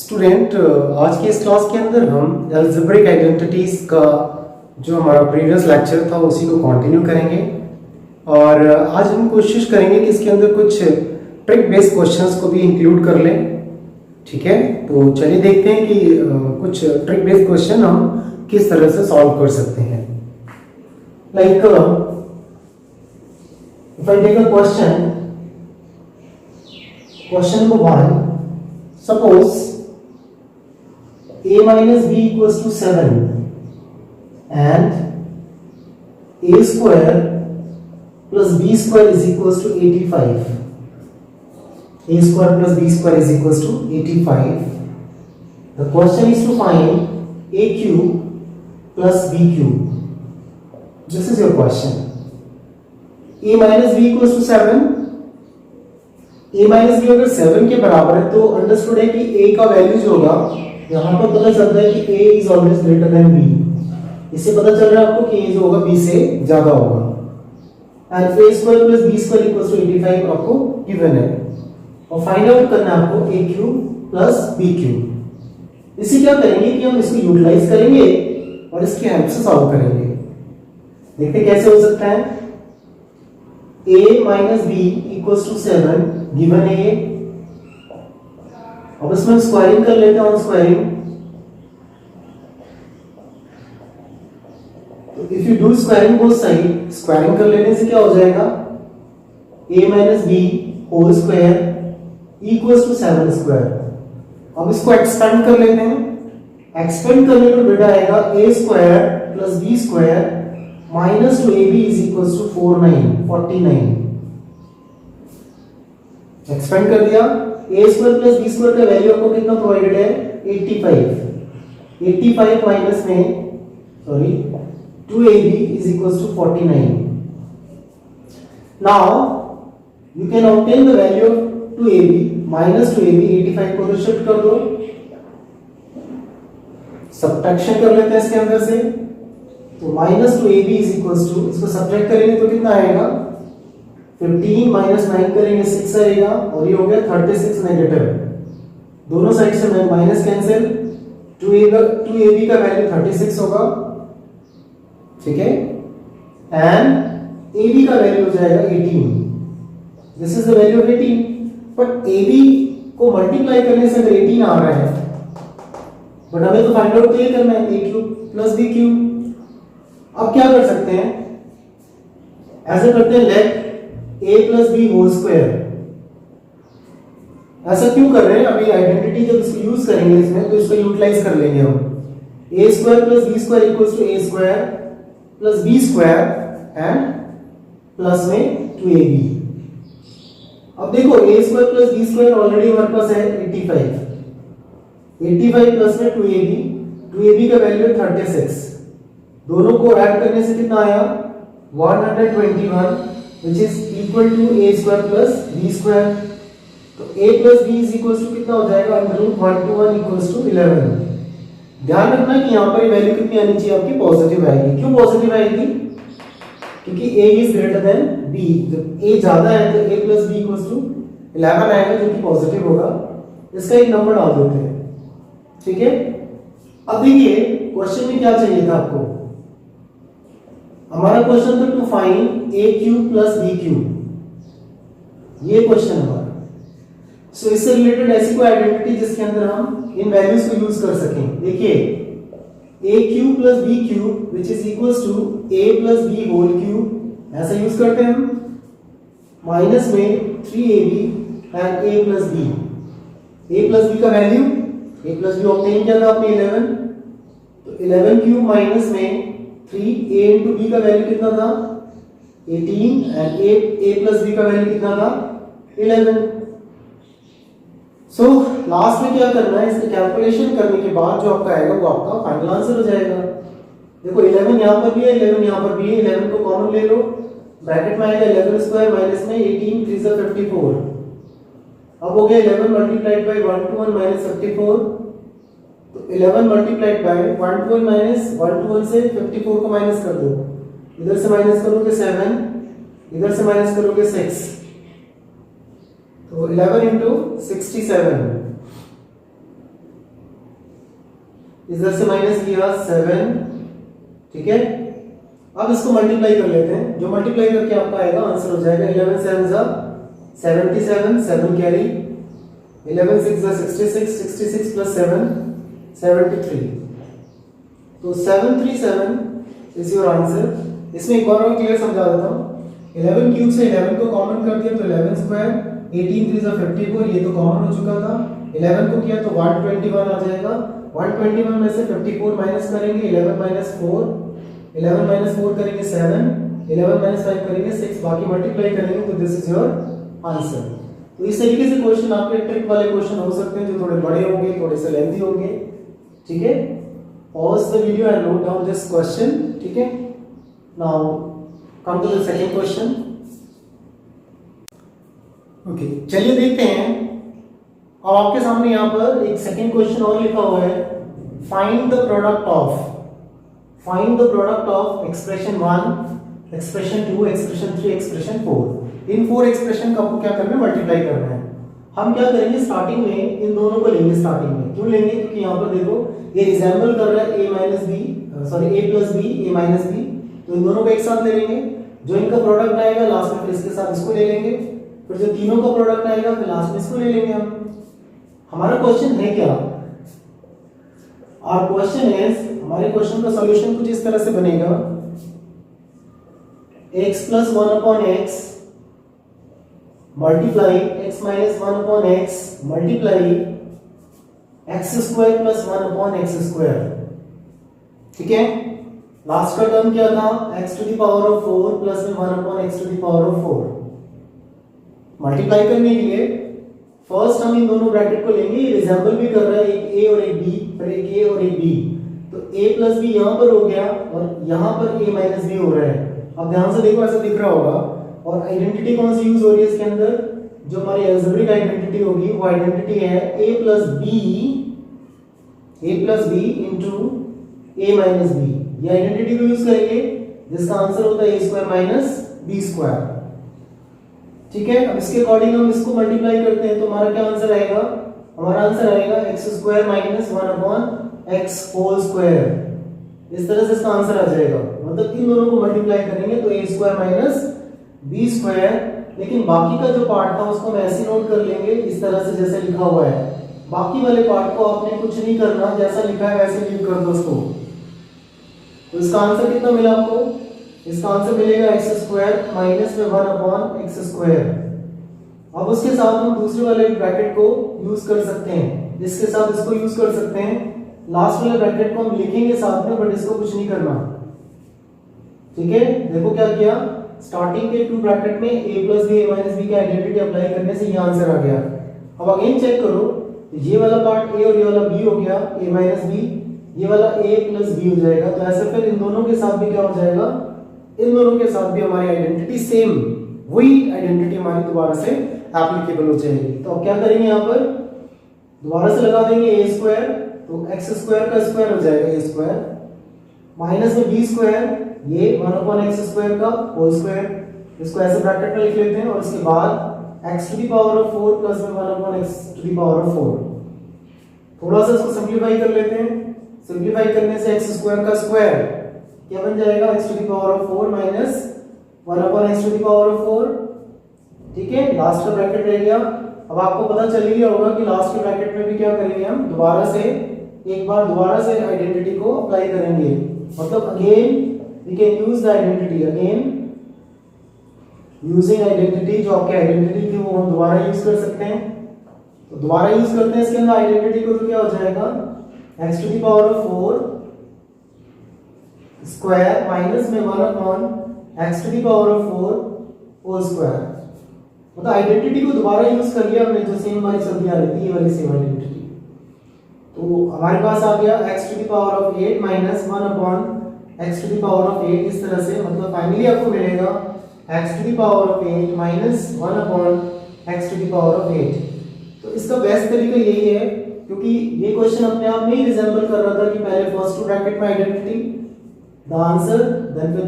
Student, आज की इस क्लास के अंदर हम अलजेब्रिक आइडेंटिटीज का जो हमारा प्रीवियस लेक्चर था उसी को कंटिन्यू करेंगे। और आज हम कोशिश करेंगे कि इसके अंदर कुछ ट्रिक बेस्ड क्वेश्चंस को भी इंक्लूड कर लें। ठीक है, तो चलिए देखते हैं कि कुछ ट्रिक बेस्ड क्वेश्चन हम किस तरह से सॉल्व कर सकते हैं। Like if I take a question number 1, suppose a minus b equals to 7 and a square plus b square is equals to 85. A square plus b square is equals to 85. The question is to find a cube plus b cube. This is your question. A minus b equals to 7. a minus b अगर 7 के बराबर है तो understood है कि a का value जो होगा यहाँ पर पता चलता है कि a is always greater than b। इससे पता चल रहा है आपको कि a जो होगा b से ज्यादा होगा। And a square plus b square equals to 85 आपको गिवन है और फाइंड आउट करना है आपको a cube plus b cube. इसे क्या करेंगे कि हम इसको यूटिलाइज करेंगे और इसकी हेल्प से सॉल्व करेंगे। देखते कैसे हो सकता है। a minus b equals to 7 given है। अब इसमें स्क्वायरिंग कर लेते हैं। स्क्वायरिंग, तो if you do squaring both side, squaring कर लेने से क्या हो जाएगा, a minus b whole square equals to 7 square. अब इसको एक्सपेंड कर लेते हैं। एक्सपेंड करने पर बेटा आएगा a square plus b square minus 2ab is equals to 49। Expand कर दिया। a square plus b square का वैल्यू आपको कितना प्रोवाइडेड है, 85 माइनस में 2ab is equals to 49। Now you can obtain the value of 2ab minus 2ab। 85 को shift कर दो, सब्ट्रैक्शन कर लेते हैं इसके अंदर से। तो minus 2ab is equals to, इसको सब्ट्रैक्ट करेंगे तो कितना आएगा, 15 माइनस 9 करेंगे 6 आएगा और ये हो गया 36 नेगेटिव। दोनों साइड से माइनस कैंसिल। 2ab का वैल्यू 36 होगा, ठीक है, एंड ab का वैल्यू हो जाएगा 18। This is the value of 18। But ab को मल्टीप्लाई करने से अगर 18 आ रहा है, बट हमें तो फाइंड आउट ये करना है a cube plus b cube. अब क्या कर सकते हैं, ऐसे करते हैं, let a plus b whole square. ऐसा क्यों कर रहे हैं, अभी आइडेंटिटी जब इसको यूज करेंगे इसमें तो इसको यूटिलाइज कर लेंगे हम। a square plus b square equals to a square plus b square and plus में 2ab। अब देखो a square plus b square already हमारे पास है 85 प्लस में 2ab का वैल्यू है 36। दोनों को ऐड करने से कितना आया, 121, which is equal to a square plus b square। तो a plus b is equals to कितना हो जाएगा, under root 1 to 1 equals to 11। ध्यान रखना कि यहाँ पर वैल्यू कितनी आनी चाहिए आपकी, पॉजिटिव आएगी। क्यों पॉजिटिव आएगी, क्योंकि a is greater than b। जब a ज्यादा है तो a plus b equals to 11 आएगा जो कि पॉजिटिव होगा। इसका एक नंबर डाल देते हैं, ठीक है। अब देखिए क्वेश्चन में क्या चाहिए था आपको, हमारा क्वेश्चन था to find a cube plus b cube. ये क्वेश्चन हमारा। सो इससे रिलेटेड ऐसी कोई आइडेंटिटी जिसके अंदर हम इन वैल्यूज को यूज कर सकें। देखिए a cube plus b cube which is equals to a plus b whole cube, ऐसा यूज करते हैं हम। माइनस में 3ab and a plus b का value, a plus b obtain किया था आपने 11, तो 11 क्यूब माइनस में 3a into b का वैल्यू कितना था, 18 एंड a प्लस b का वैल्यू कितना था, 11। सो लास्ट में क्या करना है, इसकी कैलकुलेशन करने के बाद जो आपका आएगा वो आपका फाइनल आंसर हो जाएगा। देखो 11 यहाँ पर भी है, 11 यहाँ पर भी है, 11 को कॉमन ले लो, ब्रैकेट में आएगा 11 स्क्वायर माइनस में 18 3 से 54। अब हो गया 11 मल्टीप्लाइड बाय 1 to 1 माइनस 54। तो 11 multiplied by 1 to 1 minus 1 to 1 से 54 को माइनस कर दो, इधर से माइनस करोगे 7, इधर से माइनस करोगे 6, तो 11 into 67 इधर से माइनस किया 7, ठीक है। अब इसको मल्टीप्लाई कर लेते हैं, जो मल्टीप्लाई करके आपका आएगा आंसर हो जाएगा 11 7 जा 77, 7 कैरी, 11 6 जा 66, 66 प्लस 7 73, तो 737 इज योर आंसर। इसमें एक और क्लियर समझा देता हूँ। 11 क्यूब से 11 को कॉमन कर दिया तो 11 स्क्वायर, 18 3 जा 54, ये तो कॉमन हो चुका था। 11 को किया तो 121 आ जाएगा। 121 में से 54 माइनस करेंगे, 11 माइनस 4, 11 माइनस 4 करेंगे 7, 11 माइनस 5 करेंगे 6, बाकी मल्टीप्लाई करेंगे तो दिस इज योर आंसर। तो इस तरीके से क्वेश्चन आपके ट्रिक वाले क्वेश्चन हो सकते हैं जो थोड़े बड़े होंगे, थोड़े से लेंथी होंगे, ठीक है। Pause the video and note down this question, ठीक है। Now come to the second question. Okay, चलिए देखते हैं। अब आपके सामने यहाँ पर एक सेकंड क्वेश्चन और लिखा हुआ है, find the product of expression 1, expression 2, expression 3, expression 4। In 4 expression का आपको क्या करना है, मल्टीप्लाई करना है। हम क्या करेंगे, स्टार्टिंग में इन दोनों को लेंगे। स्टार्टिंग में क्यों लेंगे, क्योंकि यहाँ पर देखो ये रिजेंबल कर रहा है a plus b, a minus b, तो इन दोनों को एक साथ ले लेंगे। जो इनका प्रोडक्ट आएगा लास्ट में फिर इसके साथ इसको ले लेंगे, फिर जो तीनों का प्रोडक्ट आएगा फिर लास्ट में इसको ले लेंगे हम। हमारा क्वेश्चन है क्या, और क्वेश्चन इज, हमारे क्वेश्चन का सॉल्यूशन कुछ इस तरह से बनेगा, x plus 1 upon x multiply x minus 1 upon x multiply x square plus 1 upon x square, ठीक है। लास्ट का टर्म क्या था, x to the power of 4 plus में 1 upon x to the power of 4। Multiply करने के लिए first हम इन दोनों ब्रैकेट को लेंगे, ये रिजेंबल भी कर रहा है, एक a और एक b, फिर एक a और एक b, तो a प्लस b यहां पर हो गया और यहां पर a माइनस b हो रहा है। अब ध्यान से देखो, ऐसा दिख रहा होगा। और आइडेंटिटी कौन सी यूज हो रही है इसके अंदर, जो हमारी अलजेब्रिक आइडेंटिटी होगी वो आइडेंटिटी है a plus b into a minus b। ये आइडेंटिटी को यूज करेंगे जिसका आंसर होता है a square minus b square, ठीक है। अब इसके अकॉर्डिंग हम इसको मल्टीप्लाई करते हैं तो हमारा क्या आंसर आएगा, हमारा आंसर आएगा x square minus 1 upon x whole square. इस तरह से इसका आंसर आ जाएगा, मतलब इन दोनों को मल्टीप्लाई करेंगे तो a square minus b square. लेकिन बाकी का जो पार्ट था उसको हम ऐसे नोट कर लेंगे इस तरह से जैसे लिखा हुआ है। बाकी वाले पार्ट को आपने कुछ नहीं करना, जैसा लिखा है वैसे लीव कर दो उसको। तो इसका आंसर कितना मिला आपको, इसका आंसर मिलेगा x स्क्वायर माइनस में 1 अपॉन x स्क्वायर। अब उसके साथ हम दूसरे वाले ब्रैकेट को यूज कर सकते हैं, इसके साथ इसको यूज कर सकते हैं। लास्ट वाले ब्रैकेट को हम लिखेंगे साथ में, बट इसको कुछ नहीं करना, ठीक है। देखो क्या किया, स्टार्टिंग के 2 ब्रैकेट में a plus b, a minus b की आइडेंटिटी अप्लाई करने से ये आंसर आ गया। अब अगेन चेक करो, ये वाला पार्ट a और ये वाला b हो गया, a माइनस b, ये वाला a प्लस b हो जाएगा। तो ऐसे फिर इन दोनों के साथ भी क्या हो जाएगा, इन दोनों के साथ भी हमारी आइडेंटिटी सेम, वही आइडेंटिटी हमारी दोबारा से एप्लीकेबल हो जाएगी। तो अब क्या करेंगे, यहाँ पर दोबारा से लगा देंगे a स्क्वायर, तो x स्क्वायर का स्क्वायर हो जाएगा a स्क्वायर, माइनस में b स्क्वायर, ये 1 अपॉन x स्क्वायर का होल स्क्वायर। इसको ऐसे ब्रैकेट में लिख लेते हैं और इसके बाद x to the power of 4 plus में 1 upon x to the power of 4। थोड़ा सा इसको सिंपलीफाई कर लेते हैं। सिंपलीफाई करने से x स्क्वायर का स्क्वायर क्या बन जाएगा, x to the power of 4 minus 1 upon x to the power of 4, ठीक है। लास्ट का ब्रैकेट रह गया। अब आपको पता चल ही गया होगा कि लास्ट के ब्रैकेट में भी क्या करेंगे, हम दोबारा से एक बार दोबारा से आइडेंटिटी को अप्लाई करेंगे। मतलब again we can use the identity, again using identity, जो आपकी आइडेंटिटी थी वो हम दोबारा यूज कर सकते हैं। तो दोबारा यूज करते हैं इसके अंदर आइडेंटिटी को, तो क्या हो जाएगा, x to the power of 4 square minus में 1 upon x to the power of 4 whole square. मतलब आइडेंटिटी को दोबारा यूज कर लिया हमने, जो सेम वाली सब्जी आ रही थी, ये वाली सेम आइडेंटिटी। तो हमारे पास आ गया x to the power of 8 minus 1 upon x to the power of 8। इस तरह से मतलब फाइनली आपको मिलेगा x to the power of 8 minus 1 upon x to the power of 8। तो इसका बेस्ट तरीका यही है, क्योंकि ये क्वेश्चन अपने आप में ही रिजेंबल कर रहा था कि पहले फर्स्ट 2 ब्रैकेट में आइडेंटिटी, द आंसर, देन फिर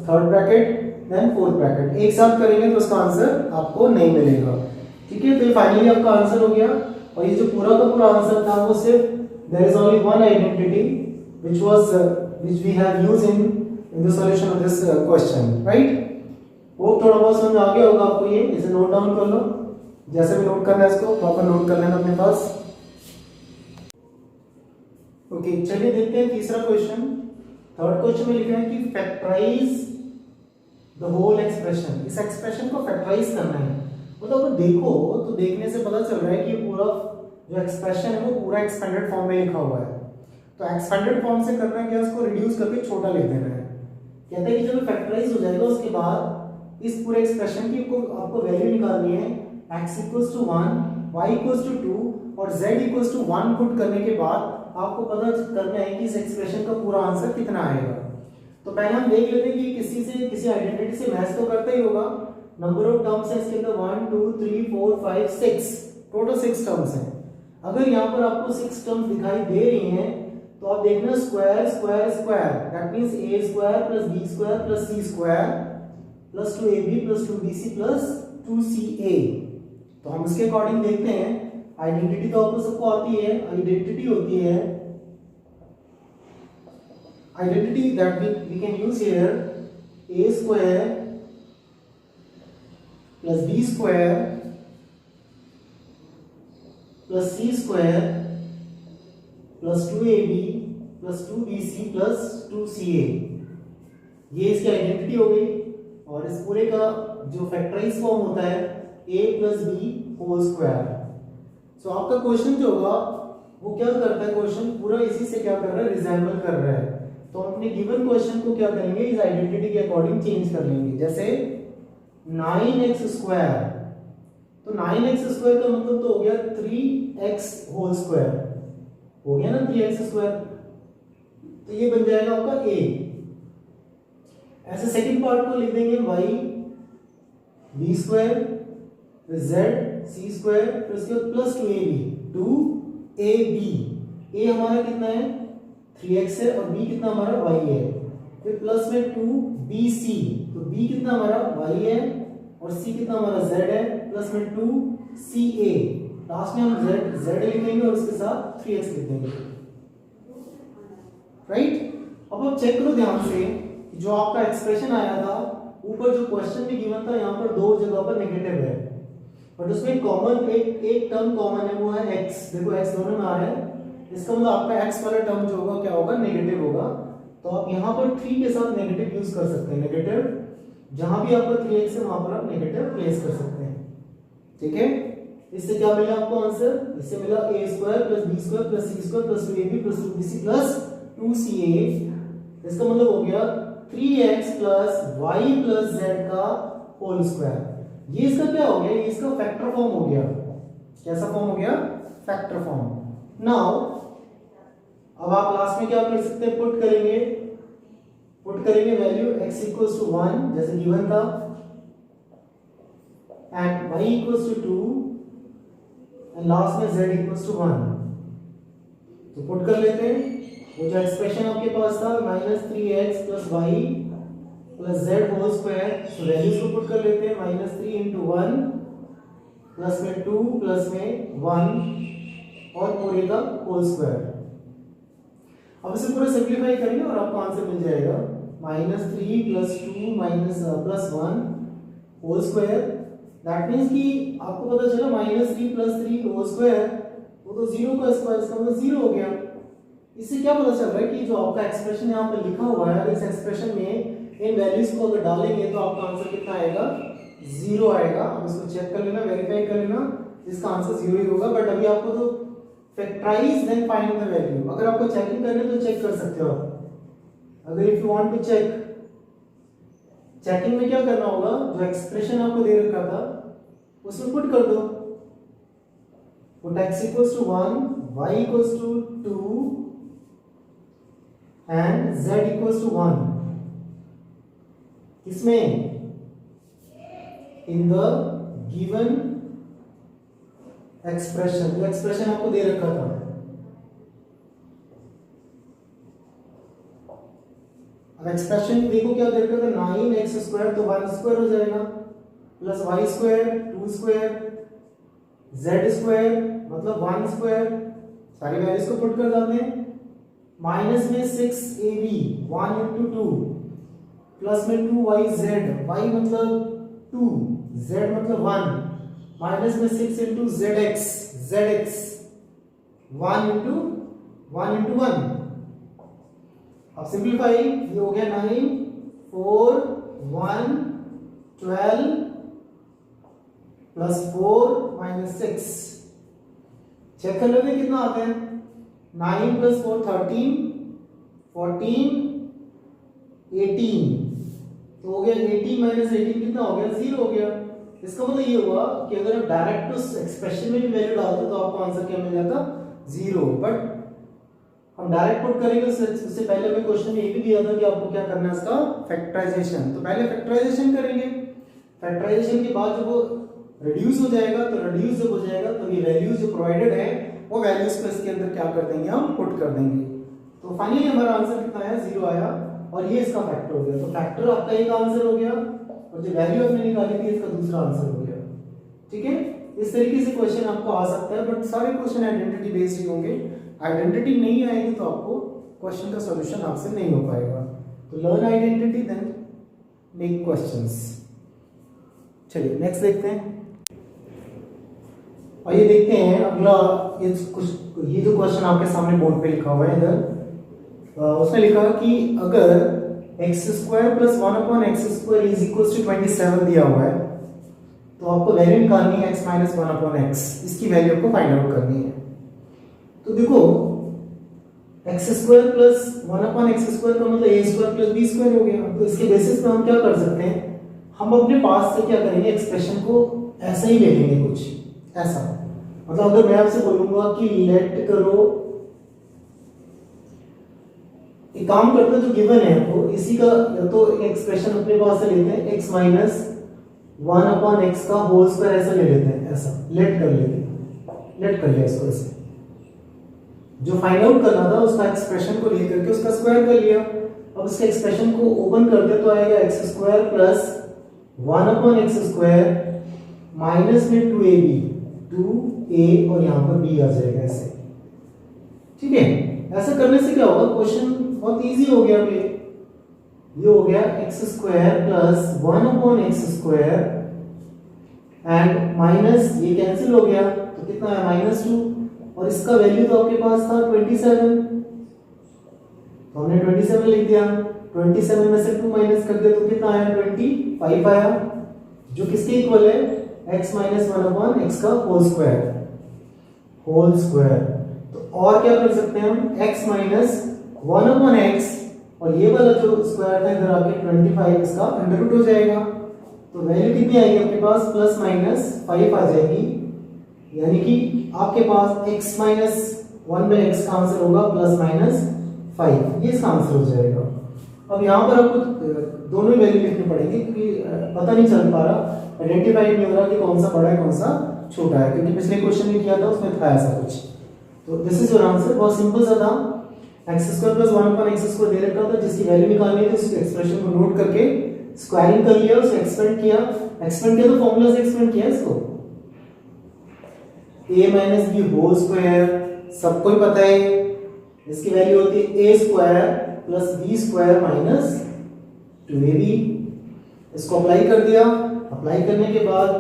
third bracket, then fourth bracket. एक साथ करेंगे तो उसका आंसर आपको नहीं मिलेगा, ठीक है। तो ये फाइनली आपका आंसर हो गया। और ये जो पूरा का पूरा आंसर था वो सिर्फ there is only one identity which we have used in the solution of this question, right? वो थोड़ा बहुत समझ आ गया होगा आपको, ये इसे नोट डाउन कर लो, जैसे भी नोट करना है इसको प्रॉपर नोट कर लेना अपने पास। ओके, चलिए देखते हैं तीसरा क्वेश्चन। थर्ड क्वेश्चन में लिखा है कि फैक्टराइज द होल एक्सप्रेशन। इस एक्सप्रेशन को फैक्टराइज करना है। मतलब अगर देखो तो देखने से पता चल रहा है कि पूरा जो एक्सप्रेशन है वो पूरा एक्सपेंडेड फॉर्म में लिखा हुआ है। तो एक्सपेंडेड फॉर्म से करना क्या, उसको रिड्यूस करके छोटा लिख देना है। कहते हैं कि जब फैक्टराइज हो जाएगा उसके बाद इस पूरे एक्सप्रेशन की आपको वैल्यू निकालनी है। x = 1, y = 2 और z = 1 पुट करने के बाद आपको पता करना है कि इस एक्सप्रेशन का पूरा आंसर कितना आएगा। तो पहले हम देख लेते हैं कि किसी आइडेंटिटी से मैच तो करता ही होगा। नंबर ऑफ टर्म्स है इसके अंदर 1 2 3 4 5 6, टोटल 6 टर्म्स हैं। अगर यहाँ पर आपको 6 टर्म्स दिखाई दे रही हैं तो आप देखना square square square, that means a² + b² + c² + 2ab + 2bc + 2ca। तो हम इसके अकॉर्डिंग देखते हैं। आइडेंटिटी तो आपको सबको आती है। आइडेंटिटी होती है, identity that we can use here a² + b² + c² + 2ab + 2bc + 2ca। ये इसकी आइडेंटिटी हो गई। और इस पूरे का जो फैक्टराइज फॉर्म होता है a + b²। सो आपका क्वेश्चन जो होगा वो क्या करता है, क्वेश्चन पूरा इसी से क्या कर रहा है, रिजेंबल कर रहा है। तो हम अपने गिवन क्वेश्चन को क्या करेंगे, इस आइडेंटिटी के अकॉर्डिंग चेंज कर लेंगे। जैसे 9x², तो 9x² का मतलब तो हो गया 3x² हो गया ना, 3x²। तो ये बन जाएगा आपका a। ऐसे सेकंड पार्ट को लिख देंगे y b² फिर z c² फिर उसके बाद +2ab a हमारा कितना है 3x है और b कितना हमारा y है। फिर प्लस में 2bc, तो b कितना हमारा y है और c कितना हमारा z है, प्लस में 2ca। लास्ट में हम z लिख देंगे और उसके साथ 3x लिख देंगे, राइट। अब आप चेक करो ध्यान से, जो आपका एक्सप्रेशन आया था ऊपर जो क्वेश्चन भी गिवन था, यहाँ पर दो जगह पर नेगेटिव है, बट उसमें कॉमन एक टर्म कॉमन है, वो है x। देखो x दोनों में आ रहा है, इसका मतलब आपका x वाला टर्म जो होगा क्या होगा, नेगेटिव होगा। तो आप यहाँ पर 3 के साथ नेगेटिव यूज कर सकते हैं। नेगेटिव जहां भी आपका 3x है वहां पर आप नेगेटिव प्लेस कर सकते हैं, ठीक है। इससे क्या मिला आपको आंसर, इससे मिला a² + b² + c² + 2ab + 2bc + 2ca। इसका मतलब हो गया 3x + y + z का होल स्क्वायर। ये इसका क्या हो गया, ये इसका फैक्टर फॉर्म हो गया। कैसा फॉर्म हो गया, फैक्टर फॉर्म। नाउ अब आप लास्ट में क्या कर सकते हैं, पुट करेंगे वैल्यू x = 1 जैसे गिवन था एंड y = 2 एंड लास्ट में z = 1। तो पुट कर लेते हैं। वो जो एक्सप्रेशन आपके पास था -3x + y + z whole square, तो वैल्यूज को पुट कर लेते हैं। -3 × 1 प्लस में 2 प्लस में 1 और पूरे का होल स्क्वायर। अब इसे पूरा सिंपलीफाई करेंगे और आपको आंसर मिल जाएगा -3 + 2 + 1 होल स्क्वायर। दैट मींस कि आपको पता चला -3 + 3 होल स्क्वायर, वो तो 0 का स्क्वायर, इसका मतलब 0 हो गया। इससे क्या पता चल रहा है कि जो आपका एक्सप्रेशन यहाँ पर लिखा हुआ है, इस एक्सप्रेशन में इन वैल्यूज को अगर डालेंगे तो आपका आंसर कितना आएगा, 0 आएगा। हम इसको चेक कर लेना, वेरीफाई कर लेना, इसका आंसर 0 ही होगा। बट अभी आपको तो factorize then find the value, अगर आपको चेकिंग करनी है तो चेक कर सकते हो आप। अगर if you want to checking में क्या करना होगा, जो एक्सप्रेशन आपको दे रखा था उसमें पुट कर दो। Put x = 1, y = 2 and z = 1। इसमें इन द गिवन एक्सप्रेशन, जो एक्सप्रेशन आपको दे रखा था। अब एक्सप्रेशन देखो क्या दे रखा था, 9x² तो 1² हो जाएगा, प्लस y² 2² z² मतलब 1² सारी वैल्यूज को पुट कर जाते हैं। माइनस में 6ab 1 into 2 प्लस में 2yz, y मतलब 2, z मतलब 1, माइनस में 6 into zx, zx 1 into 1। अब सिंप्लीफाई, ये हो गया 9 4 1 12 प्लस 4 माइनस 6। चेक कर लेते कितना आता है। 9 प्लस 4 13 14 18, तो हो गया 18 माइनस 18 कितना हो गया, 0 हो गया। इसका मतलब ये हुआ कि अगर आप डायरेक्ट उस एक्सप्रेशन में भी वैल्यू डालते तो आपको आंसर क्या मिल जाता, 0। बट हम डायरेक्ट पुट करेंगे, उससे पहले हमें क्वेश्चन में ये भी दिया था कि आपको क्या करना है, इसका फैक्टराइजेशन। तो पहले फैक्टराइजेशन करेंगे, फैक्टराइजेशन के बाद जब वो रिड्यूस हो जाएगा, तो रिड्यूस जब हो जाएगा तो ये वैल्यूज जो प्रोवाइडेड है वो वैल्यूज को इसके अंदर क्या कर देंगे, हम पुट कर देंगे। तो फाइनली हमारा आंसर कितना आया, 0 आया, और ये इसका फैक्टर हो गया। तो फैक्टर आपका एक आंसर हो गया, और जो वैल्यू आपने निकाली थी इसका दूसरा आंसर हो गया। ठीक है, इस तरीके से क्वेश्चन आपको आ सकता है, बट सारे क्वेश्चन आइडेंटिटी बेस्ड ही होंगे। आइडेंटिटी नहीं आएगी तो आपको क्वेश्चन का सॉल्यूशन आपसे नहीं हो पाएगा। तो learn identity then make questions. चलिए नेक्स्ट देखते हैं, और ये देखते हैं अगला। ये जो क्वेश्चन आपके सामने बोर्ड पे लिखा हुआ है इधर, उसने लिखा कि अगर x² plus 1/x² is equal to 27 दिया हुआ है, तो आपको वैल्यू निकालनी है x माइनस 1/x, इसकी वैल्यू आपको फाइंड आउट करनी है। तो देखो x² प्लस 1/x² का मतलब a² प्लस b² हो गया। तो इसके बेसिस पे हम क्या कर सकते हैं, हम अपने पास से क्या करेंगे, एक्सप्रेशन को ऐसा ही ले लेंगे, कुछ ऐसा। मतलब अगर मैं आपसे बोलूंगा कि लेट करो, एक काम करते हैं जो गिवन है तो इसी का या तो एक्सप्रेशन अपने पास से लेते हैं, x माइनस 1/x का होल स्क्वायर ऐसा ले लेते हैं, ऐसा लेट कर लेते हैं, लेट कर लिया इसको ऐसे। जो फाइंड आउट करना था उसका एक्सप्रेशन को लेकर के उसका स्क्वायर कर लिया। अब इसके एक्सप्रेशन को ओपन करते तो आएगा x² प्लस 1/x² माइनस में 2ab, 2a और यहाँ पर b आ जाएगा ऐसे। ठीक है, ऐसा करने से क्या होगा, क्वेश्चन बहुत इजी हो गया। ये हो गया x² plus 1/x² and minus ये कैंसिल हो गया, तो कितना है -2, और इसका वैल्यू तो आपके पास था 27, तो हमने 27 लिख दिया। 27 में से 2 माइनस कर दिया तो कितना आया, 25 आया, जो किसके इक्वल है, x माइनस 1/x का होल स्क्वायर। तो और क्या कर सकते हैं हम, x माइनस 1/x, और ये वाला जो स्क्वायर था इधर आके 25 इसका अंडर रूट हो जाएगा। तो वैल्यू कितनी आएगी आपके पास, प्लस माइनस 5 आ जाएगी, यानी कि आपके पास x माइनस 1/x का आंसर होगा प्लस माइनस 5, ये इसका आंसर हो जाएगा। अब यहाँ पर आपको दोनों ही वैल्यू लिखनी पड़ेगी, क्योंकि पता नहीं चल पा रहा, आइडेंटिफाई नहीं हो रहा कि कौन सा बड़ा है कौन सा छोटा है, क्योंकि पिछले क्वेश्चन में किया था उसमें था ऐसा कुछ। तो दिस इज योर आंसर, बहुत सिंपल सा था। x² प्लस 1/x² दे रखा था, जिसकी वैल्यू निकालनी थी, उसके एक्सप्रेशन को नोट करके स्क्वायरिंग कर लिया, उसे एक्सपेंड किया तो फॉर्मूला से एक्सपेंड किया इसको। a minus b whole square सबको ही पता है, इसकी वैल्यू होती है a² plus b² minus 2ab। इसको अप्लाई कर दिया, अप्लाई करने के बाद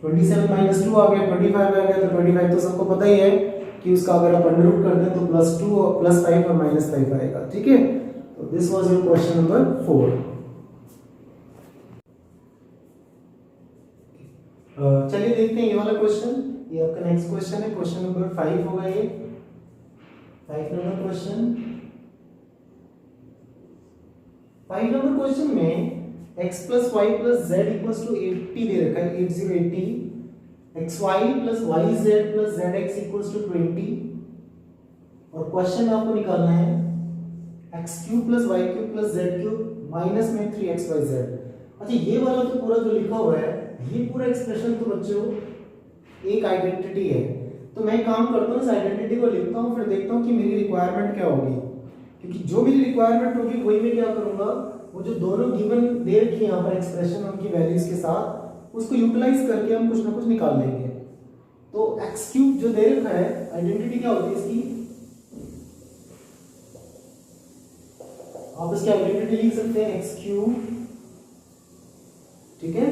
27 माइनस 2 आ गया, 25 आ गया। तो 25 तो सबको पता ही है कि उसका अगर आप अंडर रूट कर दें तो +2 और +5 और -5 आएगा। ठीक है, तो this was your question number 4। चलिए देखते हैं ये वाला क्वेश्चन, ये आपका नेक्स्ट क्वेश्चन है, क्वेश्चन नंबर 5 होगा ये, 5 नंबर क्वेश्चन। 5 नंबर क्वेश्चन में x plus y plus z equals to 80 दे रखा है, 80 xy plus yz plus zx equals to 20, और क्वेश्चन आपको निकालना है x³ plus y³ plus z³ minus में 3xyz। अच्छा, ये वाला तो पूरा जो लिखा हुआ है, ये पूरा एक्सप्रेशन तो बच्चों एक आइडेंटिटी है। तो मैं काम करता हूँ, इस आइडेंटिटी को लिखता हूँ, फिर देखता हूँ कि मेरी रिक्वायरमेंट क्या होगी, क्योंकि जो मेरी रिक्वायरमेंट होगी वही मैं क्या करूंगा, वो जो दोनों गिवन दे रखी है यहाँ पर एक्सप्रेशन उनकी वैल्यूज के साथ, उसको यूटिलाइज करके हम कुछ ना कुछ निकाल लेंगे। तो एक्स क्यूब जो दे रखा है, आइडेंटिटी क्या होती है इसकी, आप इसकी आइडेंटिटी लिख सकते हैं एक्स क्यूब, ठीक है,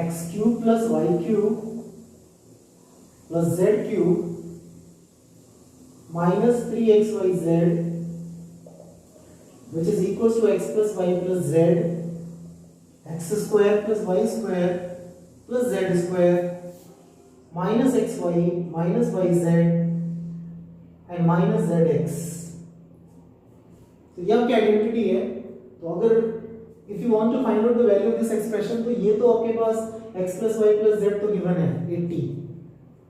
x cube plus y cube plus z cube minus 3xyz which is equals to x plus y plus z, x square plus y square plus z square minus xy minus yz and minus zx। तो ये आपकी identity है। तो अगर if you want to find out the value of this expression, तो ये तो आपके पास x plus y plus z तो गिवन है 80,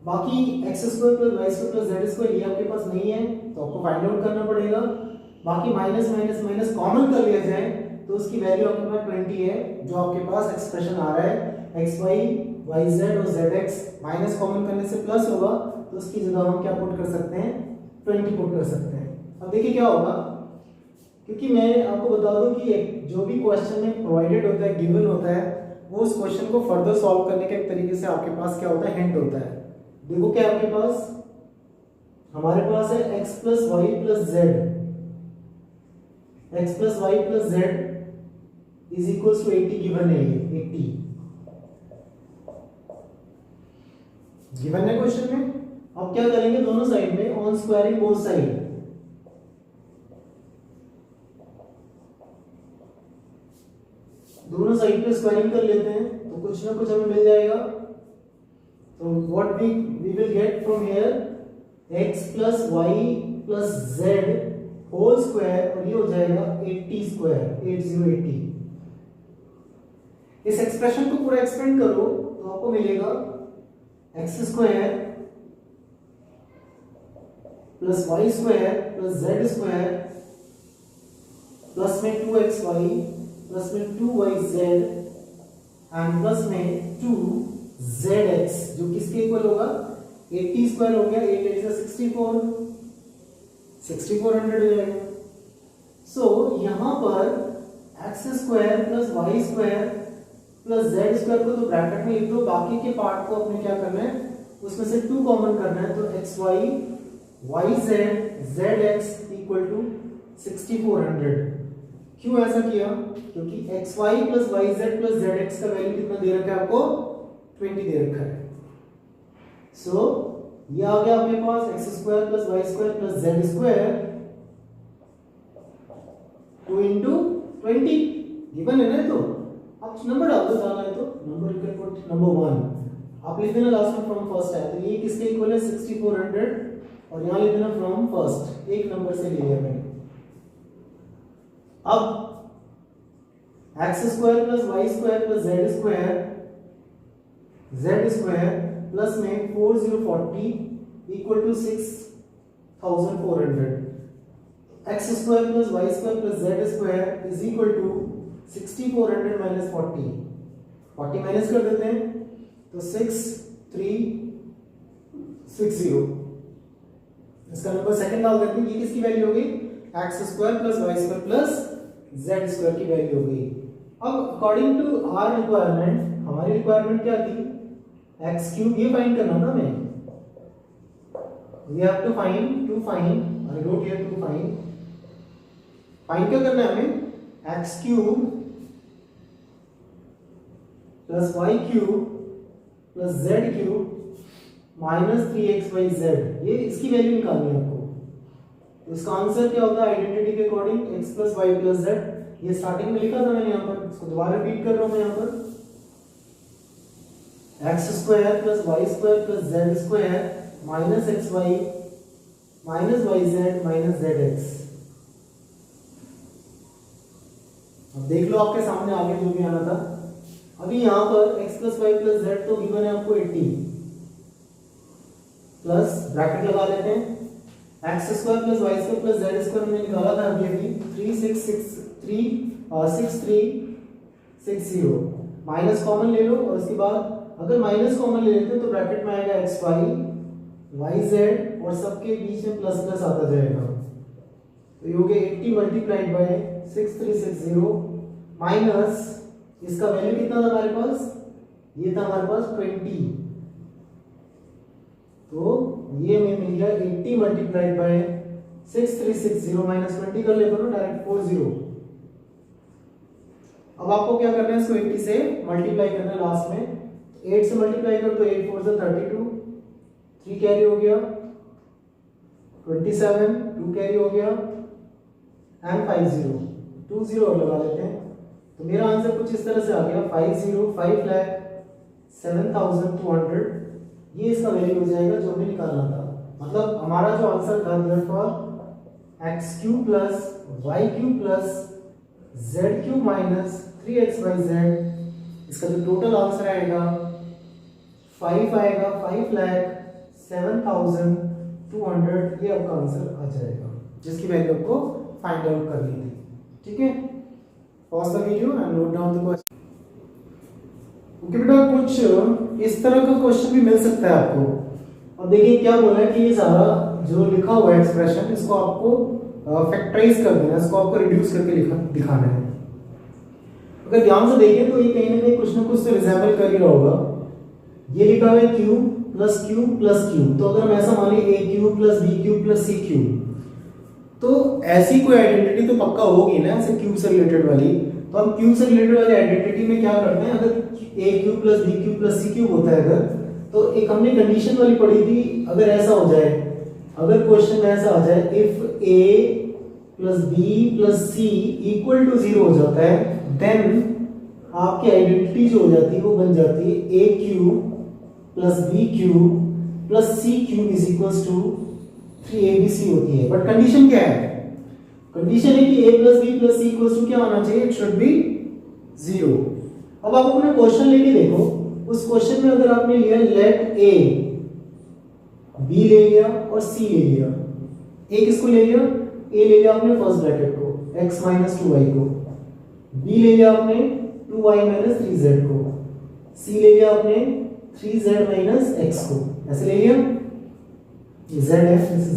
बाकी x square plus y square plus z square ये आपके पास नहीं है, तो आपको फाइंड आउट करना पड़ेगा। बाकी माइनस माइनस माइनस कॉमन कर लिया जाए तो उसकी वैल्यू आपके पास 20 है, जो आपके पास एक्सप्रेशन आ रहा है xy yz और zx, माइनस कॉमन करने से प्लस होगा, तो उसकी जगह हम क्या पुट कर सकते हैं, 20 पुट कर सकते हैं। अब देखिए क्या होगा, क्योंकि मैं आपको बता दूं कि जो भी क्वेश्चन में प्रोवाइडेड होता है, गिवन होता है, वो उस क्वेश्चन को फर्दर सॉल्व करने के एक तरीके से आपके पास क्या होता है, हिंट होता है। देखो क्या आपके पास, हमारे पास है x plus y plus z, x plus y plus z is equals to 80 given है, ये 80 गिवन है क्वेश्चन में। अब क्या करेंगे, दोनों साइड में ऑन स्क्वायरिंग बोथ साइड, दोनों साइड पे स्क्वायरिंग कर लेते हैं, तो कुछ ना कुछ हमें मिल जाएगा। तो what we will get from here, x plus y plus z whole square, और ये हो जाएगा 80 स्क्वायर, 8080। इस एक्सप्रेशन को पूरा एक्सपेंड करो तो आपको मिलेगा x square plus y square plus z square plus में 2xy प्लस में 2yz एंड प्लस में 2zx, जो किसके इक्वल होगा, 80 स्क्वायर हो गया, 8 8 64, 6400 हो जाएगा। सो यहां पर x square plus y square plus z square को तो ब्रैकेट में लिख दो, बाकी के पार्ट को अपने क्या करना है, उसमें से 2 कॉमन करना है, तो xy yz zx equal to 6400। क्यों ऐसा किया, क्योंकि xy plus yz plus zx का वैल्यू कितना दे रखा है आपको, 20 दे रखा है। सो ये आ गया आपके पास x square plus y square plus z square 2 into 20 given है ना। तो आप नंबर डाल दो, डालना है तो number, you can put number 1, आप लिख देना लास्ट में फ्रॉम फर्स्ट है, तो ये किसके इक्वल है, 6400, और यहां लिख देना फ्रॉम फर्स्ट, एक नंबर से ले लिया मैंने। अब x square plus y square plus z square plus में 4040 equal to 6400, x square plus y square plus z square is equal to 6400 minus 40 minus कर देते हैं, तो 6360, इसका नंबर सेकंड डाल देते हैं। ये किसकी वैल्यू होगी, x square plus y square plus z square की वैल्यू होगी। अब अकॉर्डिंग टू आर रिक्वायरमेंट, हमारी रिक्वायरमेंट क्या थी, x क्यूब, ये फाइंड करना ना हमें, we have to find, I wrote here to find क्या करना है हमें, x cube plus y cube plus z cube minus 3xyz, ये इसकी वैल्यू निकालनी है आपको। तो इसका आंसर क्या होता है, आइडेंटिटी के according x plus y plus z, ये स्टार्टिंग में लिखा था मैंने यहाँ पर, इसको दोबारा रिपीट कर रहा हूँ मैं यहाँ पर, x square plus y square plus z square minus xy minus yz minus zx। अब देख लो आपके सामने आगे जो भी आना था। अभी यहाँ पर x plus y plus z तो गिवन है आपको 80, प्लस ब्रैकेट लगा लेते हैं, x square plus y square plus z square हमने निकाला था अभी 6360, माइनस कॉमन ले लो, और उसके बाद अगर माइनस कॉमन ले लेते हो तो ब्रैकेट में आएगा एक्स वाई वाई जेड और सबके बीच में प्लस प्लस आता जाएगा, तो ये हो गया 80 मल्टीप्लाइड बाय 6360 माइनस इसका वैल्यू कितना था हमारे पास, ये था हमारे पास 20, तो ये हमें मिल गया 80 मल्टीप्लाइड बाय 6360 माइनस 20 कर लेते हो ना डायरेक्ट 40। अब आपको क्या करना है, इसको 80 से मल्टीप्लाई करना है लास्ट में। 8 से मल्टीप्लाई करो तो 8 4 से 32, 3 कैरी हो गया, 27, 2 कैरी हो गया एंड 50, 20 और लगा लेते हैं। तो मेरा आंसर कुछ इस तरह से आ गया 5,07,200। ये इसका वैल्यू हो जाएगा जो हमें निकालना था। मतलब हमारा जो आंसर था x³ plus y³ plus z³ minus 3xyz, इसका जो टोटल आंसर आएगा 5 आएगा, 5,07,200। ये आपका आंसर आ जाएगा जिसकी वैल्यू आपको फाइंड आउट करनी थी। ठीक है, pause the video and note down the question. Okay बेटा, कुछ इस तरह का क्वेश्चन भी मिल सकता है आपको। अब देखिए क्या बोला है कि ये सारा जो लिखा हुआ है एक्सप्रेशन, इसको आपको फैक्टराइज कर देना है, इसको आपको रिड्यूस करके दिखाना है। अगर ध्यान से देखें तो ये कहीं ना कहीं कुछ ना कुछ से रिजेंबल कर ही रहा होगा। ये लिखा हुआ है Q plus Q plus Q, तो अगर हम ऐसा मान लीजिए a³ plus b³ plus c³, तो ऐसी कोई आइडेंटिटी तो पक्का होगी ना ऐसे क्यूब से रिलेटेड वाली। तो हम क्यूब से रिलेटेड वाली आइडेंटिटी में क्या करते हैं, अगर a³ plus b³ plus c³ होता है अगर, तो एक हमने कंडीशन वाली पढ़ी थी, अगर ऐसा हो जाए, अगर क्वेश्चन में ऐसा आ जाए if a plus b plus c equal to 0 हो जाता है, देन आपकी आइडेंटिटी जो हो जाती है वो बन जाती है a³ plus b³ plus c³ is equals to 3abc होती है। बट कंडीशन क्या है, कंडीशन है कि a plus b plus c equals to क्या होना चाहिए, इट शुड बी 0। अब आप अपना क्वेश्चन लेके देखो, उस क्वेश्चन में अगर आपने लिया लेट a, b ले लिया और c ले लिया, a किसको ले लिया, a ले लिया आपने फर्स्ट ब्रैकेट को x माइनस 2y को, b ले लिया आपने 2y माइनस 3z को, c ले लिया आपने 3z माइनस x को, ऐसे ले लिया, z है z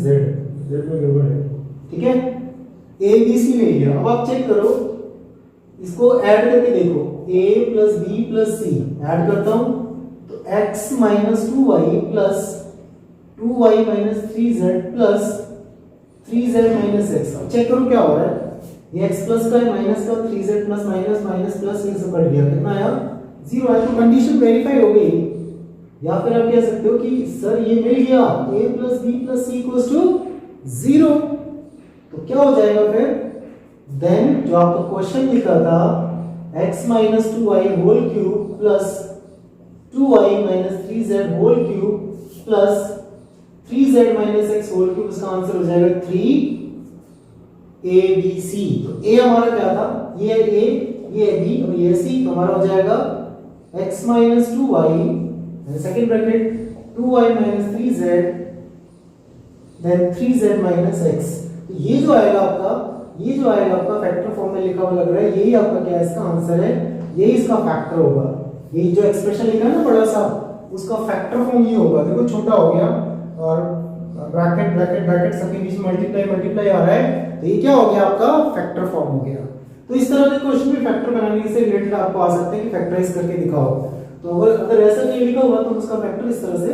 में गड़बड़ है। ठीक है, a b c ले लिया। अब आप चेक करो, इसको ऐड करके देखो, a plus b plus c add करता हूं तो x minus 2y plus 2y minus 3z plus 3z minus x। अब चेक करो क्या हो रहा है, ये x प्लस का है, माइनस का, 3z plus minus minus plus, ये सब कट गया, कितना आया 0 आया। तो कंडीशन वेरीफाई हो गई। या फिर आप कह सकते हो कि सर ये मिल गया a plus b plus c equals to 0, तो क्या हो जाएगा फिर, देन जो आपका क्वेश्चन लिखा था x minus 2y whole cube plus 2y minus 3z whole cube plus 3z minus x whole cube, इसका आंसर हो जाएगा 3abc। तो a हमारा क्या था, ये है a, ये है b और ये c, तो हमारा हो जाएगा x minus 2y, second bracket 2y minus 3z then 3z minus x। तो ये जो आएगा आपका फैक्टर फॉर्म में लिखा हुआ लग रहा है, यही आपका क्या है, इसका आंसर है, यही इसका फैक्टर होगा। ये जो एक्सप्रेशन लिखा है ना बड़ा सा, उसका फैक्टर फॉर्म ये होगा। देखो छोटा हो गया और ब्रैकेट ब्रैकेट ब्रैकेट सबके बीच में मल्टीप्लाई आ रहा है, तो ये क्या हो गया, आपका फैक्टर फॉर्म हो गया। तो इस तरह के क्वेश्चन भी फैक्टर बनाने से रिलेटेड आपको आ सकते हैं कि फैक्टराइज करके दिखाओ। तो अगर ऐसा नहीं लिखा हुआ तो उसका फैक्टर इस तरह से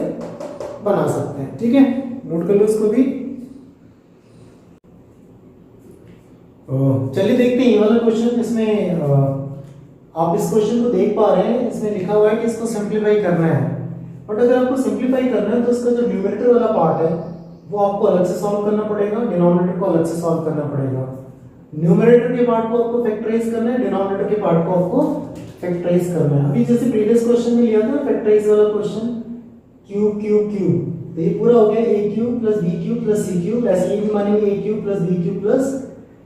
बना सकते हैं। ठीक है, नोट कर लो इसको भी। चलिए देखते हैं ये वाला क्वेश्चन। इसमें आप इस क्वेश्चन को देख पा रहे हैं, इसमें लिखा हुआ है कि इसको सिंपलीफाई करना है। बट अगर आपको सिंपलीफाई करना है तो इसका जो न्यूमरेटर वाला पार्ट है वो आपको अलग से सॉल्व करना पड़ेगा, डिनोमिनेटर को अलग से सॉल्व करना पड़ेगा। न्यूमरेटर के पार्ट को आपको फैक्टराइज करना है, डिनोमिनेटर के पार्ट को आपको फैक्टराइज करना है। अभी जैसे प्रीवियस क्वेश्चन में लिया था फैक्टराइज वाला क्वेश्चन, क्यूब क्यूब क्यूब, तो ये पूरा हो गया a³ plus b³ plus c³। ऐसे ही भी मानेंगे a³ plus b³ plus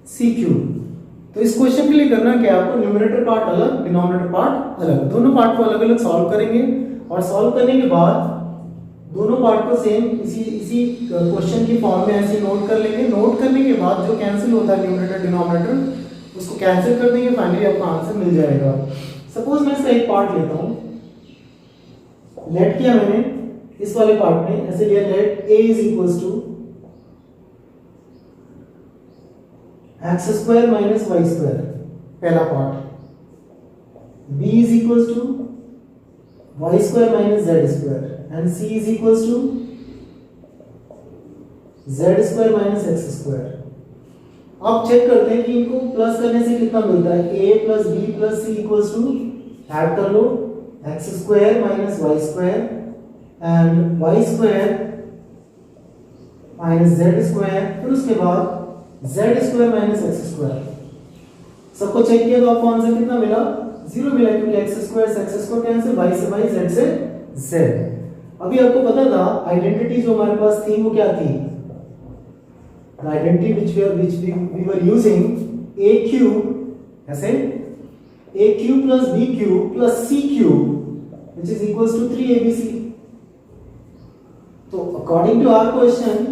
c³। तो इस क्वेश्चन के लिए करना क्या है, आपको न्यूमरेटर पार्ट अलग, डिनोमिनेटर पार्ट अलग, दोनों पार्ट को अलग अलग सॉल्व करेंगे। और सॉल्व करने के बाद दोनों पार्ट को सेम इसी क्वेश्चन की फॉर्म में ऐसे नोट कर लेंगे। नोट करने के बाद जो कैंसिल होता है न्यूमरेटर डिनोमिनेटर, उसको कैंसिल कर देंगे, फाइनली आपका आंसर मिल जाएगा। सपोज मैं इसका एक पार्ट लेता हूं, लेट किया मैंने इस वाले पार्ट में, ऐसे लिया let a is equals to x square minus y square, पहला part, b is equals to y square minus z square and c is equals to z square minus x square. अब check करते हैं कि इनको plus करने से कितना मिलता है। ए plus B plus C equals to, add कर लो, x square minus y square and Y square minus z square, फिर उसके बाद Z square minus x square. सबको चेक किया तो आपको आंसर कितना मिला, 0 मिला, क्योंकि एक्स स्क्वायर से एक्स स्क्वायर कैंसिल, वाई से वाई, जेड से जेड। अभी आपको पता था आइडेंटिटी जो हमारे पास थी वो क्या थी, the identity which we were using, a cube ऐसे, a cube plus b cube plus c cube which is equals to 3abc। तो according to our question,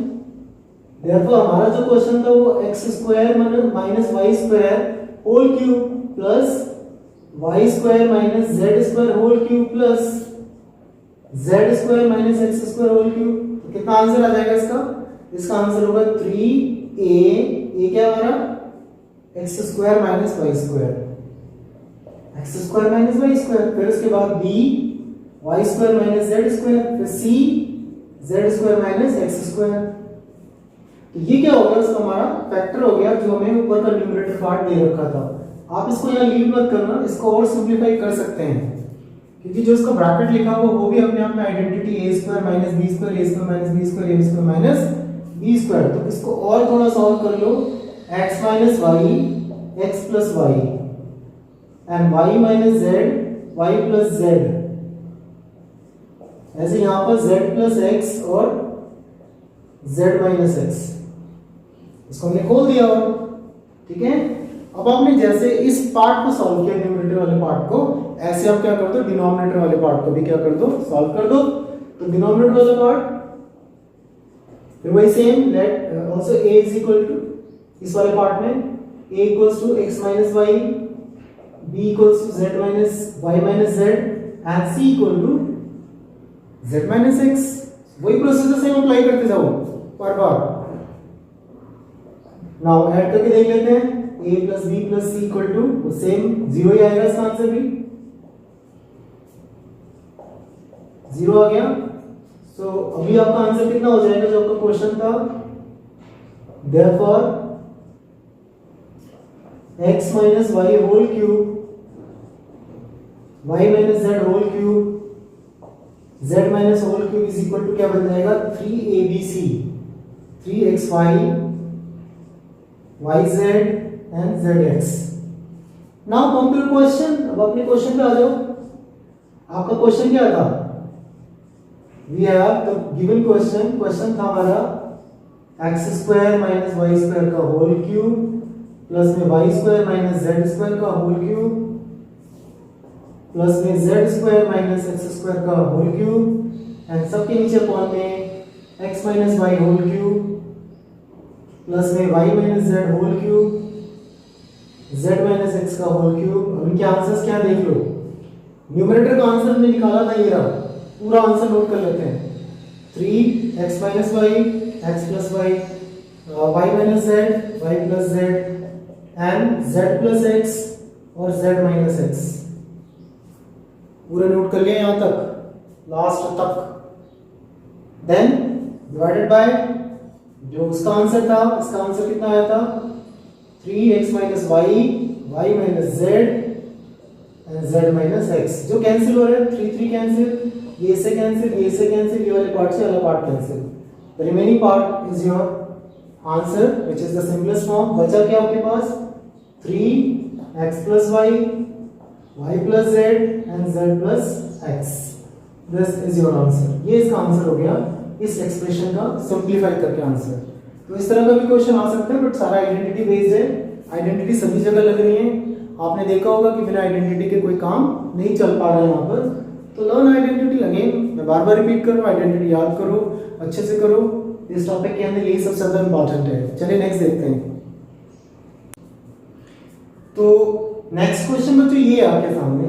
therefore हमारा जो क्वेश्चन था वो x square minus y square whole cube plus y square minus z square whole cube plus z square minus x square whole cube. तो कितना answer आ जाएगा इसका, इसका आंसर होगा 3a, ए क्या हमारा x square minus y square, x square minus y square, फिर उसके बाद b y square minus z square, फिर c z square minus x square. तो ये क्या हो गया, उसका हमारा फैक्टर हो गया जो हमें ऊपर का न्यूमरेटर पार्ट दे रखा था। आप इसको यहाँ लीव मत करना, इसको और सिंपलीफाई कर सकते हैं, क्योंकि जो इसका ब्रैकेट लिखा हुआ वो भी अपने आप में identity a square minus b square, a square minus b square, a square minus b square. तो इसको और थोड़ा सॉल्व कर लो, x minus y x plus y and y minus z y plus z, ऐसे यहाँ पर z प्लस एक्स और z माइनस एक्स, इसको हमने खोल दिया। और ठीक है, अब आपने जैसे इस पार्ट को सॉल्व किया न्यूमरेटर वाले पार्ट को, ऐसे आप क्या कर दो डिनोमिनेटर वाले पार्ट को भी क्या कर दो, सॉल्व कर दो। तो डिनोमिनेटर वाला पार्ट फिर वही same, let also a is equal to, इस वाले पार्ट में a equals to x minus y, b equals to z minus y minus z and c equal to z minus x। वही process same apply करते जाओ बार बार। Now add करके देख लेते हैं, a plus b plus c equal to same 0 ही आएगा, इसका आंसर भी 0 आ गया। सो अभी आपका आंसर कितना हो जाएगा जो आपका क्वेश्चन था, therefore x minus y whole cube y minus z whole cube z minus whole cube is equal to क्या बन जाएगा, 3abc, 3xy yz and zx। Now come to question. अब अपने क्वेश्चन पे आ जाओ। आपका क्वेश्चन क्या था, we have the given question, question था हमारा x square minus y square का होल क्यूब प्लस में y square minus z square का होल क्यूब प्लस में z square minus x square का होल क्यूब एंड सबके नीचे अपॉन में x minus y whole cube plus में y minus z whole cube z minus x का whole cube. अब इनके आंसर्स क्या देख लो, न्यूमरेटर का आंसर हमने निकाला था, ये रहा, पूरा आंसर नोट कर लेते हैं, 3x minus y x plus y, y minus z y plus z and z plus x और z माइनस एक्स। पूरा नोट कर लिया यहाँ तक, लास्ट तक। देन डिवाइडेड बाय जो उसका आंसर था, इसका आंसर कितना आया था, 3x minus y y minus z and z minus x. जो कैंसिल हो रहा है 3 3 कैंसिल, ये से कैंसिल, ये से कैंसिल, ये वाले पार्ट से वाला part cancel. The remaining part is your answer which is the simplest form. बचा क्या आपके पास, 3x plus y y plus z and z plus x. This is your answer. ये इसका आंसर हो गया, इस एक्सप्रेशन का सिंपलीफाई करके आंसर। तो इस तरह का भी क्वेश्चन आ सकता है, बट सारा आइडेंटिटी बेस्ड है, आइडेंटिटी सभी जगह लग रही है। आपने देखा होगा कि बिना आइडेंटिटी के कोई काम नहीं चल पा रहा है यहाँ पर। तो लर्न आइडेंटिटी, अगेन मैं बार बार रिपीट कर रहा हूँ, आइडेंटिटी याद करो, अच्छे से करो। इस टॉपिक के अंदर यही सबसे ज्यादा इंपॉर्टेंट है। चलिए नेक्स्ट देखते हैं। तो नेक्स्ट क्वेश्चन बच्चों ये आपके सामने,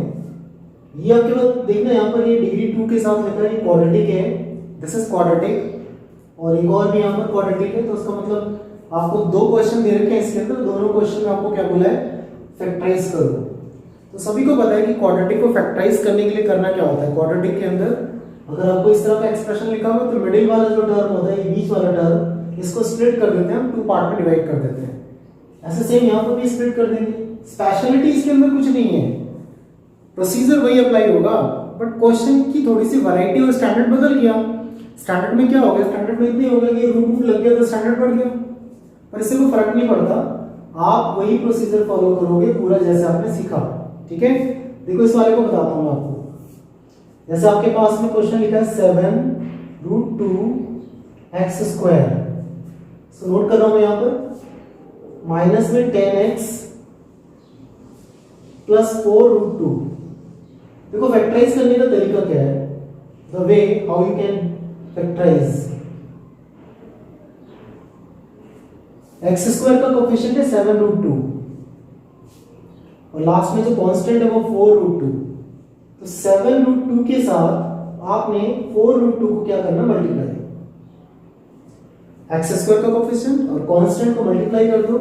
ये आपके पास देखना, यहाँ पर ये डिग्री 2 के साथ लिखा है, क्वाड्रेटिक है, दिस इज क्वाड्रेटिक, और एक और भी यहाँ पर क्वाड्रेटिक है। तो उसका मतलब आपको 2 क्वेश्चन दे रखे हैं इसके अंदर, दोनों क्वेश्चन में आपको क्या बोला है, फैक्टराइज करो। तो सभी को पता है कि क्वाड्रेटिक को फैक्टराइज करने के लिए करना क्या होता है। क्वाड्रेटिक के अंदर अगर आपको इस तरह का एक्सप्रेशन लिखा हुआ तो मिडिल वाला जो टर्म होता है, ये बीच वाला टर्म, इसको स्प्लिट कर देते हैं हम, 2 पार्ट में डिवाइड कर देते हैं। ऐसे सेम यहाँ पर भी स्प्लिट कर देंगे। स्पेशलिटी इसके अंदर कुछ नहीं है, प्रोसीजर वही अप्लाई होगा, बट क्वेश्चन की थोड़ी सी वैरायटी और स्टैंडर्ड बदल गया। स्टैंडर्ड में क्या हो गया, स्टैंडर्ड में इतने हो गया कि रूट लग गया तो स्टैंडर्ड बढ़ गया, पर इससे कोई फर्क नहीं पड़ता। आप वही प्रोसीजर फॉलो करोगे पूरा जैसे आपने सीखा। ठीक है, देखो इस वाले को बताता हूँ आपको। जैसे आपके पास में क्वेश्चन लिखा है 7√2x²। सो नोट कर रहा हूं मैं यहां पर, माइनस में 10x प्लस 4√2। देखो फैक्टराइज करने का तरीका क्या है, the way how you can factorise. x² का कोफिशिएंट है 7√2 और लास्ट में जो कांस्टेंट है वो 4√2। तो 7√2 के साथ आपने 4√2 को क्या करना, मल्टीप्लाई। x² का कोफिशिएंट और कांस्टेंट को मल्टीप्लाई कर दो,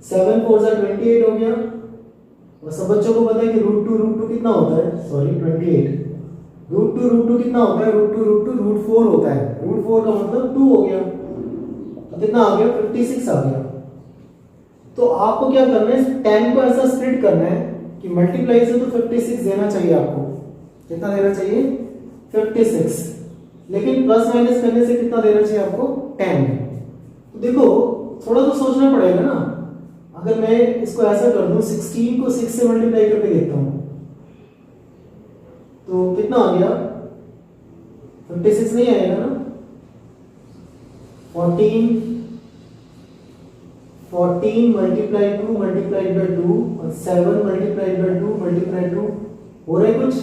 7 4 जा 28 हो गया। और सब बच्चों को पता है कि √2 कितना होता है, सॉरी 28। √2 कितना होता है, √4 होता है। √4 का मतलब 2 हो गया, तो कितना आ गया, 56 आ गया। तो आपको क्या करना है, 10 को ऐसा स्प्लिट करना है कि मल्टीप्लाई से तो 56 देना चाहिए आपको। कितना देना चाहिए, 56, लेकिन प्लस माइनस करने से कितना देना चाहिए आपको, 10। तो देखो थोड़ा तो सोचना पड़ेगा ना। अगर मैं इसको ऐसा कर दूं, 16 को 6 से मल्टीप्लाई करके देखता हूं तो कितना आ गया, 56 नहीं आएगा ना। 14 मल्टीप्लाई 2 मल्टीप्लाइड बाय 2 और 7 मल्टीप्लाइड बाय 2 मल्टीप्लाइड 2 हो रहा है कुछ।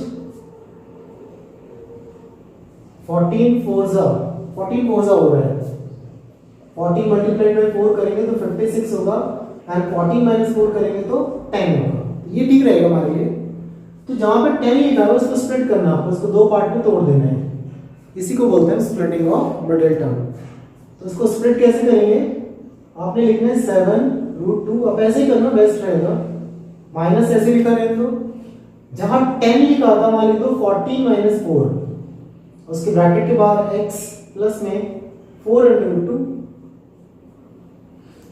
14 4 जा हो रहा है। 14 मल्टीप्लाइड बाय 4 करेंगे तो 56 होगा एंड 14 माइनस 4 करेंगे तो 10 होगा। ये ठीक रहेगा हमारे लिए। तो जहां पर 10 लिखा है उसको स्प्लिट करना, आपको उसको 2 पार्ट में तोड़ देना है। इसी को बोलते हैं स्प्लिटिंग ऑफ मिडिल टर्म। तो इसको स्प्लिट कैसे करेंगे, आपने लिखना है 7√2। अब ऐसे ही करना बेस्ट रहेगा, माइनस ऐसे लिखा रहने दो। जहां 10 लिखा था मान ली तो 14 माइनस 4, उसके ब्रैकेट के बाद x प्लस में 4√2।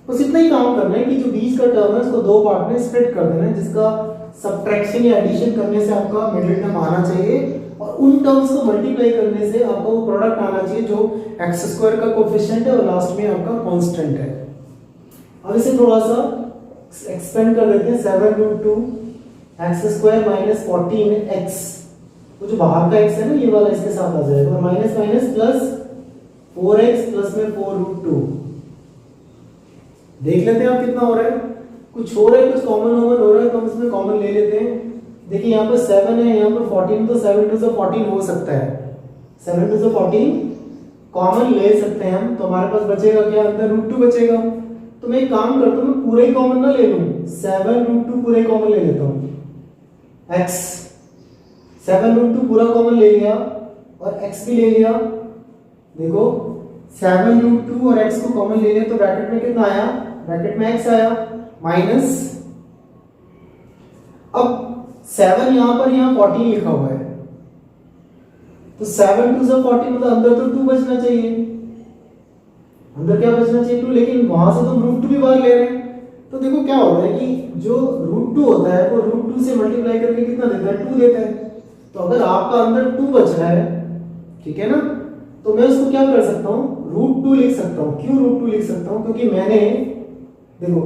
बस इतना ही काम करना है कि जो बीच का टर्म है उसको 2 पार्ट में स्प्लिट कर देना है, जिसका सब्ट्रैक्शन या एडिशन करने से आपका मिडिल टर्म आना चाहिए और उन टर्म्स को मल्टीप्लाई करने से आपका वो प्रोडक्ट आना चाहिए जो x² का कोफिशिएंट है और लास्ट में आपका कांस्टेंट है। अब इसे थोड़ा सा एक्सपेंड कर देते हैं, 7√2x² माइनस 14x। वो जो बाहर का x है ना, ये वाला इसके साथ आ जाएगा, और minus minus plus 4x plus में 4√2। देख लेते हैं आप कितना हो रहा है, कुछ हो रहा है, कुछ कॉमन हो रहा है तो हम इसमें कॉमन ले लेते हैं। देखिए यहाँ पर 7 है, यहाँ पर 14, तो 7 2 14 हो सकता है। 7 2 14 कॉमन ले सकते हैं हम, तो हमारे पास बचेगा क्या, अंदर √2 बचेगा। तो मैं एक काम करता हूँ, मैं पूरा ही कॉमन ना ले लूँ, 7√2 पूरे कॉमन ले लेता हूँ। x 7√2 पूरा कॉमन ले लिया और x भी ले लिया। देखो 7√2 और x को कॉमन ले लिया तो ब्रैकेट में कितना आया, ब्रैकेट में x आया माइनस। अब 7 यहां पर, यहां 14 लिखा हुआ है, तो 7 2 14 मतलब अंदर तो 2 बचना चाहिए। अंदर क्या बचना चाहिए, 2, लेकिन वहां से तो √2 भी बाहर ले रहे हैं। तो देखो क्या होता है कि जो √2 होता है वो √2 से मल्टीप्लाई करके कितना देता है, 2 देता है। तो अगर आपका अंदर 2 बच रहा है, ठीक है ना, तो मैं उसको क्या कर सकता हूं, √2 लिख सकता हूं। क्यों √2 लिख सकता हूं, क्योंकि मैंने देखो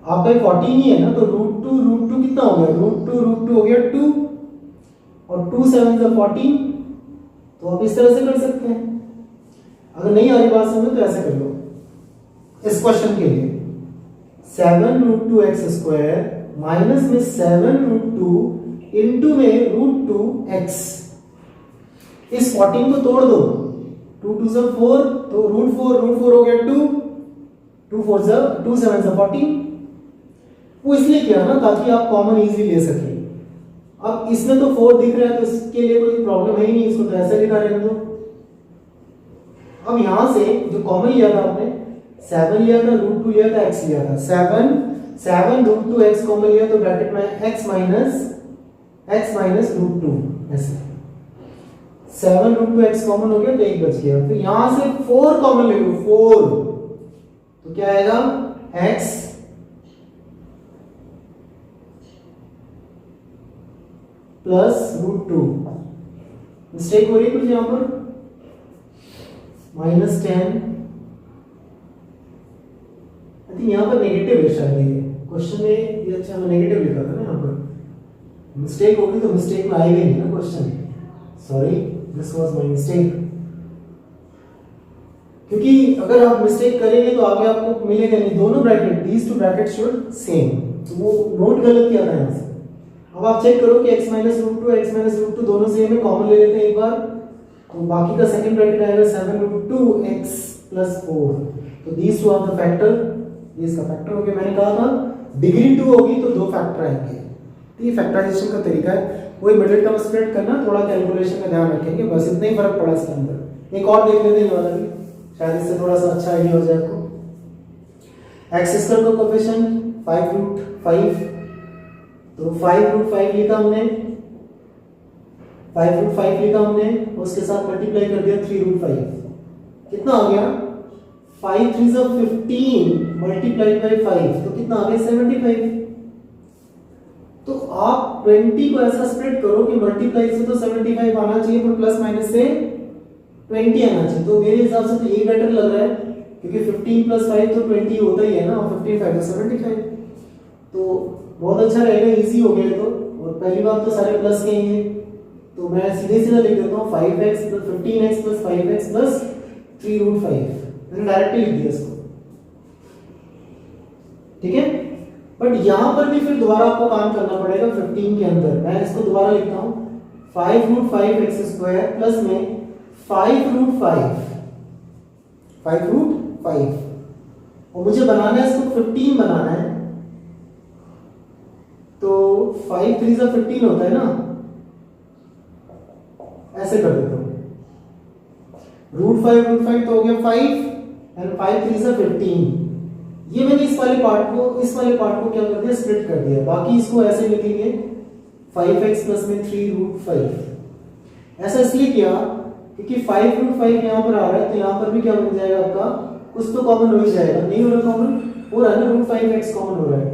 आपका 14 ही है ना, तो √2 कितना हो गया, √2 हो गया 2 और 2 7 14। तो आप इस तरह से कर सकते हैं। अगर नहीं आ रही बात समझ तो ऐसे कर लो। इस क्वेश्चन के लिए 7√2x² माइनस में 7√2 इंटू में √2x। इस 14 को तोड़ दो, 2 2 4, तो √4 हो गया 2, 2 7 14। वो इसलिए किया ना ताकि आप कॉमन इजीली ले सके। अब इसमें तो 4 दिख रहा है तो इसके लिए कोई प्रॉब्लम है ही नहीं, इसको तो ऐसे लिखा रहने दो। अब यहां से जो कॉमन लिया था आपने, 7 लिया था, √2 लिया था, x लिया था। 7 √2x कॉमन लिया तो ब्रैकेट में x माइनस √2 ऐसे। 7√2x कॉमन हो गया तो 1 बच गया। फिर यहां से 4 कॉमन ले लो, 4 तो क्या आएगा x +√2। मिस्टेक हो रही है कुछ यहां पर, -10। आई थिंक यहां पर नेगेटिव है शायद, ये क्वेश्चन में ये अच्छा मैं नेगेटिव लिखा था ना, यहां पर मिस्टेक होगी तो मिस्टेक में आएगा नहीं ना question, sorry this was my mistake. क्योंकि अगर आप मिस्टेक करेंगे तो आगे आपको मिलेगा नहीं, दोनों bracket these two bracket should same, तो वो नोट गलत किया था यहां से। अब आप चेक करो कि x -√2 x -√2 दोनों सेम है, कॉमन ले लेते हैं एक बार, तो बाकी का सेकंड ब्रैकेट आएगा 7√2x + 4, तो these two are the factor, ये इसका फैक्टर हो गया। मैंने कहा था डिग्री 2 होगी तो दो फैक्टर आएंगे, तो ये फैक्टराइजेशन का तरीका है। वही मिडिल टर्म स्प्लिट करना, थोड़ा कैलकुलेशन का ध्यान रखेंगे, बस इतना ही फर्क पड़ा इसके अंदर। एक और देख लेते हैं वाला भी, शायद इससे थोड़ा सा अच्छा आइडिया हो जाए आपको। x² का कोएफिशिएंट 5√5, तो 5√5 लिखा हमने, 5√5 लिखा हमने, उसके साथ मल्टीप्लाई कर दिया 3√5, कितना आ गया 5 3 15 मल्टीप्लाइड बाय 5, तो कितना आ गया 75। तो आप 20 को ऐसा स्प्लिट करो कि मल्टीप्लाई से तो 75 आना चाहिए पर प्लस माइनस से 20 आना चाहिए, तो मेरे हिसाब से तो ये बेटर लग रहा है, क्योंकि 15 + 5 तो 20 होता ही है ना, और 15 5 तो 75, तो बहुत अच्छा रहेगा, इजी हो गया। तो और पहली बात तो सारे प्लस के ही हैं, तो मैं सीधे सीधा लिख देता हूँ 5x + 15x + 5x + 3√5, मैंने डायरेक्टली लिख दिया इसको, ठीक है। बट यहां पर भी फिर दोबारा आपको काम करना पड़ेगा 15 के अंदर, मैं इसको दोबारा लिखता हूं 5√5x² प्लस में 5√5, और मुझे बनाना है इसको 15 बनाना है, तो 5 3 15 होता है ना, ऐसे कर देता हूं, √5 तो हो गया 5 एंड 5 3 15। ये मैंने इस वाले पार्ट को क्या कर दिया, स्प्लिट कर दिया, बाकी इसको ऐसे लिखेंगे 5x प्लस में 3√5। ऐसा इसलिए किया क्योंकि 5√5 यहां पर आ रहा है, तो यहां पर भी क्या बन जाएगा आपका, कुछ तो कॉमन हो ही जाएगा, नहीं हो रहा कॉमन, हो रहा है ना, √5x कॉमन हो रहा है,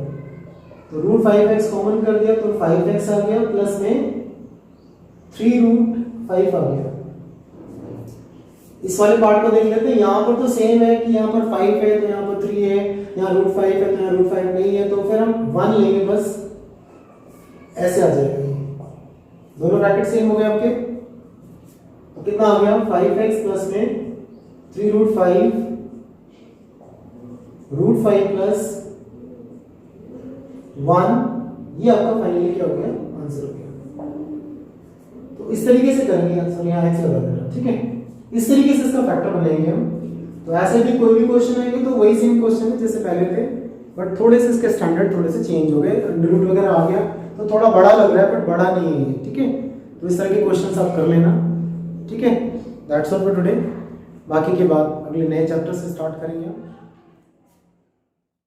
तो √5x कॉमन कर दिया तो 5x आ गया प्लस में 3√5 आ गया। इस वाले पार्ट को देख लेते हैं, यहाँ पर तो सेम है कि यहाँ पर 5 है तो यहाँ पर 3 है, यहाँ √5 है तो यहाँ √5 नहीं है, तो फिर हम 1 लेंगे, बस ऐसे आ जाएगा, दोनों ब्रैकेट सेम हो गए आपके, तो कितना आ गया 5x प्लस में 3√5 √5 प्लस 1, ये आपका फाइनली क्या हो गया, आंसर हो गया। तो इस तरीके से करेंगे आंसर, यहाँ x लगा देना, ठीक है, इस तरीके से इसका फैक्टर बनाएंगे हम। तो ऐसे भी कोई भी क्वेश्चन आएंगे तो वही सेम क्वेश्चन है जैसे पहले थे, बट थोड़े से इसके स्टैंडर्ड थोड़े से चेंज हो गए, अंडररूट वगैरह आ गया तो थोड़ा बड़ा लग रहा है, बट बड़ा नहीं है, ठीक है। तो इस तरह के क्वेश्चंस आप कर लेना, ठीक है। दैट्स ऑल फॉर टुडे, बाकी के बाद अगले नए चैप्टर से स्टार्ट करेंगे हम।